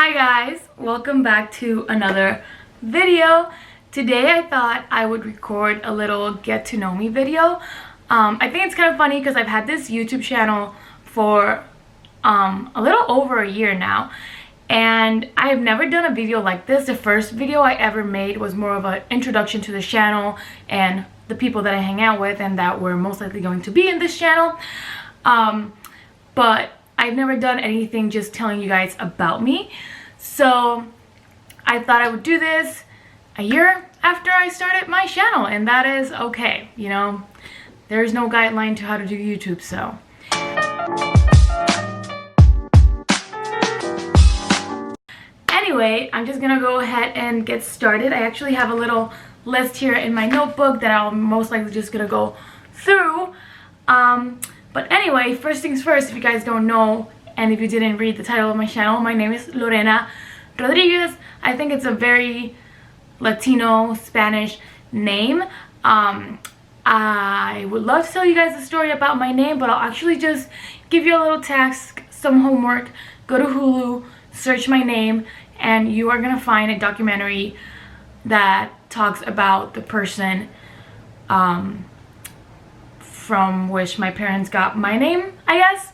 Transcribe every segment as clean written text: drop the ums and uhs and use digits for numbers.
Hi guys, welcome back to another video. Today I thought I would record a little get to know me video. I think it's kind of funny because I've had this YouTube channel for a little over a year now, and I have never done a video like this. The first video I ever made was more of an introduction to the channel and the people that I hang out with and that were most likely going to be in this channel. But I've never done anything just telling you guys about me. So I thought I would do this a year after I started my channel, and that is okay. You know, there's no guideline to how to do YouTube, so. Anyway, I'm just gonna go ahead and get started. I actually have a little list here in my notebook that I'll most likely just gonna go through. But anyway, first things first, if you guys don't know, and if you didn't read the title of my channel, my name is Lorena Rodriguez. I think it's a very Latino, Spanish name. I would love to tell you guys a story about my name, but I'll actually just give you a little task, some homework. Go to Hulu, search my name, and you are gonna find a documentary that talks about the person from which my parents got my name, I guess.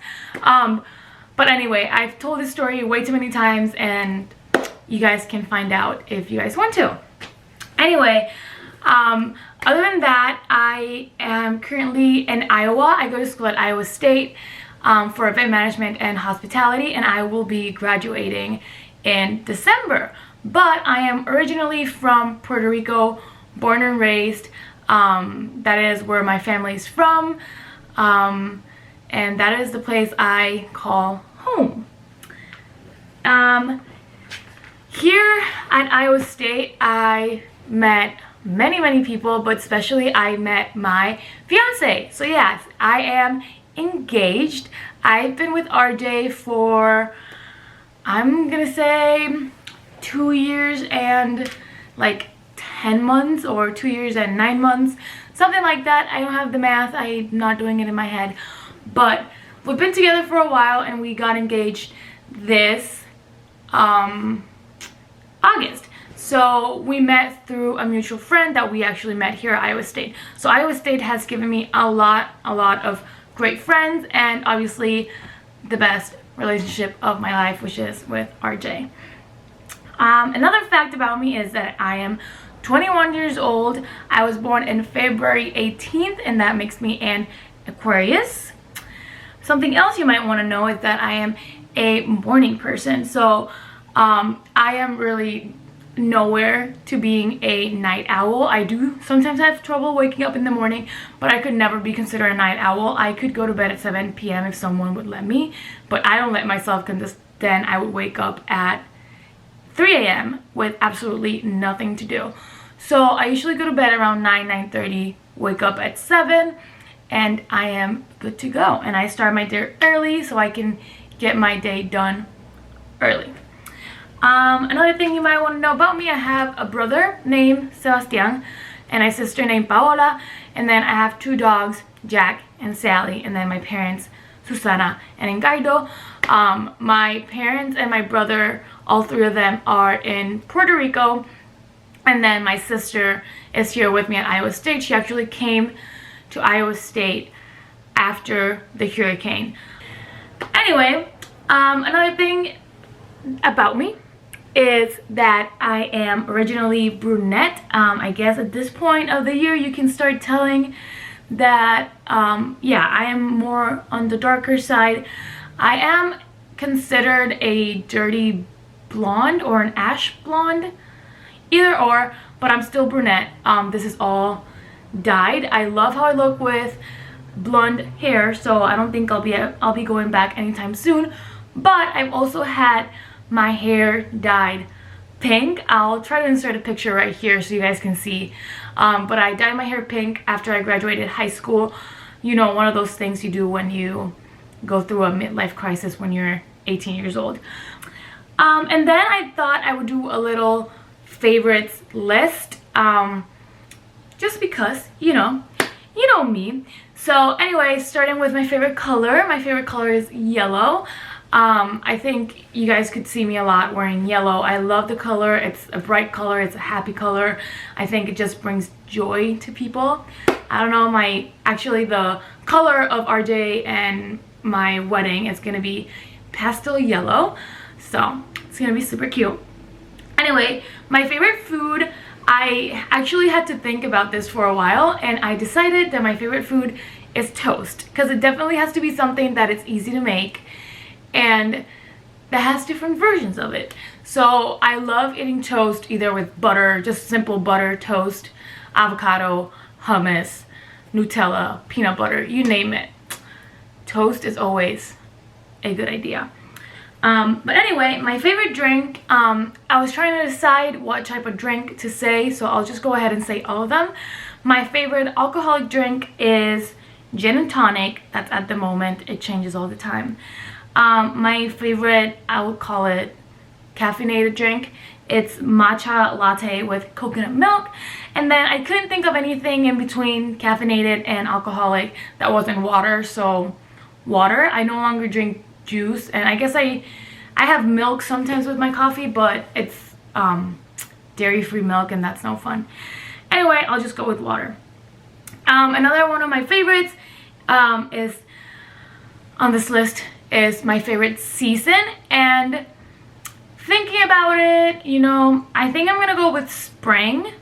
But anyway, I've told this story way too many times, and you guys can find out if you guys want to. Anyway, other than that, I am currently in Iowa. I go to school at Iowa State for event management and hospitality, and I will be graduating in December. But I am originally from Puerto Rico, born and raised. That is where my family's from, and that is the place I call home. Here at Iowa State, I met many people, but especially I met my fiance. So yes, I am engaged. I've been with RJ for, I'm gonna say, 2 years and like 10 months, or 2 years and 9 months, something like that. I don't have the math, I'm not doing it in my head, but we've been together for a while, and we got engaged this August. So we met through a mutual friend that we actually met here at Iowa State. So Iowa State has given me a lot of great friends, and obviously the best relationship of my life, which is with RJ. Another fact about me is that I am 21 years old. I was born in February 18th, and that makes me an Aquarius. Something else you might want to know is that I am a morning person. So I am really nowhere to being a night owl. I do sometimes have trouble waking up in the morning, but I could never be considered a night owl. I could go to bed at 7 p.m. if someone would let me, but I don't let myself, because then I would wake up at 3 a.m. with absolutely nothing to do. So I usually go to bed around 9:30, wake up at 7, and I am good to go. And I start my day early so I can get my day done early. Another thing you might want to know about me, I have a brother named Sebastian and a sister named Paola, and then I have 2 dogs, Jack and Sally, and then my parents, Susana and Engaido. My parents and my brother, all 3 of them are in Puerto Rico, and then my sister is here with me at Iowa State. She actually came to Iowa State after the hurricane. Anyway, another thing about me is that I am originally brunette. I guess at this point of the year you can start telling that yeah, I am more on the darker side. I am considered a dirty blonde or an ash blonde, either or, but I'm still brunette. This is all dyed. I love how I look with blonde hair, so I don't think I'll be going back anytime soon. But I've also had my hair dyed pink. I'll try to insert a picture right here so you guys can see. But I dyed my hair pink after I graduated high school. You know, one of those things you do when you go through a midlife crisis when you're 18 years old. And then I thought I would do a little favorites list, just because, you know me. So anyway, starting with my favorite color is yellow. I think you guys could see me a lot wearing yellow. I love the color. It's a bright color. It's a happy color. I think it just brings joy to people. I don't know, actually the color of RJ and my wedding is gonna be pastel yellow, so it's gonna be super cute. Anyway, my favorite food, I actually had to think about this for a while, and I decided that my favorite food is toast, because it definitely has to be something that it's easy to make and that has different versions of it. So I love eating toast either with butter, just simple butter toast, avocado, hummus, Nutella, peanut butter, you name it. Toast is always a good idea. But anyway, my favorite drink, I was trying to decide what type of drink to say, so I'll just go ahead and say all of them. My favorite alcoholic drink is gin and tonic. That's at the moment. It changes all the time. My favorite, I would call it caffeinated drink. It's matcha latte with coconut milk. And then I couldn't think of anything in between caffeinated and alcoholic that wasn't water, so water. I no longer drink juice, and I guess I have milk sometimes with my coffee, but it's dairy-free milk, and that's no fun. Anyway, I'll just go with water. Another one of my favorites is on this list is my favorite season, and thinking about it, you know, I think I'm gonna go with spring.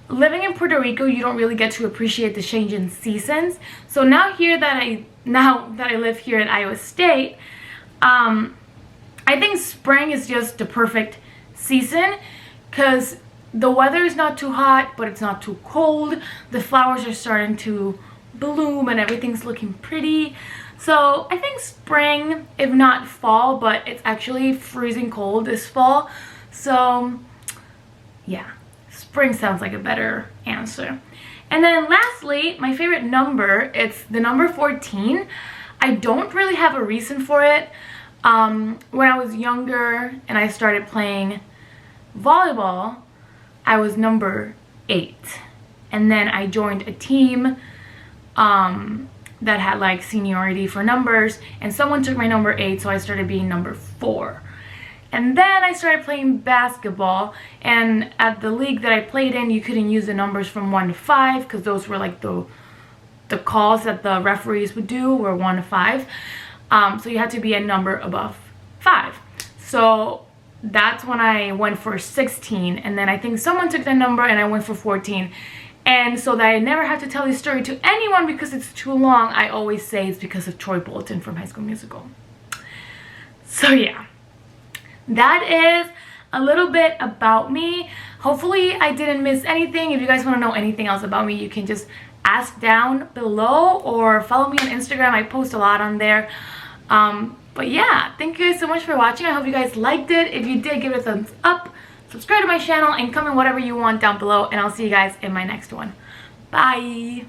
Living in Puerto Rico, you don't really get to appreciate the change in seasons. So now that I live here at Iowa State, I think spring is just the perfect season because the weather is not too hot, but it's not too cold. The flowers are starting to bloom and everything's looking pretty. So I think spring, if not fall, but it's actually freezing cold this fall. So yeah, spring sounds like a better answer. And then lastly, my favorite number, it's the number 14. I don't really have a reason for it. When I was younger and I started playing volleyball, I was number 8. And then I joined a team that had like seniority for numbers, and someone took my number 8, so I started being number 4. And then I started playing basketball, and at the league that I played in, you couldn't use the numbers from 1 to 5 because those were like the calls that the referees would do were 1 to 5. So you had to be a number above 5. So that's when I went for 16, and then I think someone took that number and I went for 14. And so that I never have to tell this story to anyone because it's too long, I always say it's because of Troy Bolton from High School Musical. So yeah, that is a little bit about me. Hopefully I didn't miss anything. If you guys want to know anything else about me, you can just ask down below or follow me on Instagram. I post a lot on there. But yeah, thank you guys so much for watching. I hope you guys liked it. If you did, give it a thumbs up. Subscribe to my channel and comment whatever you want down below, and I'll see you guys in my next one. Bye!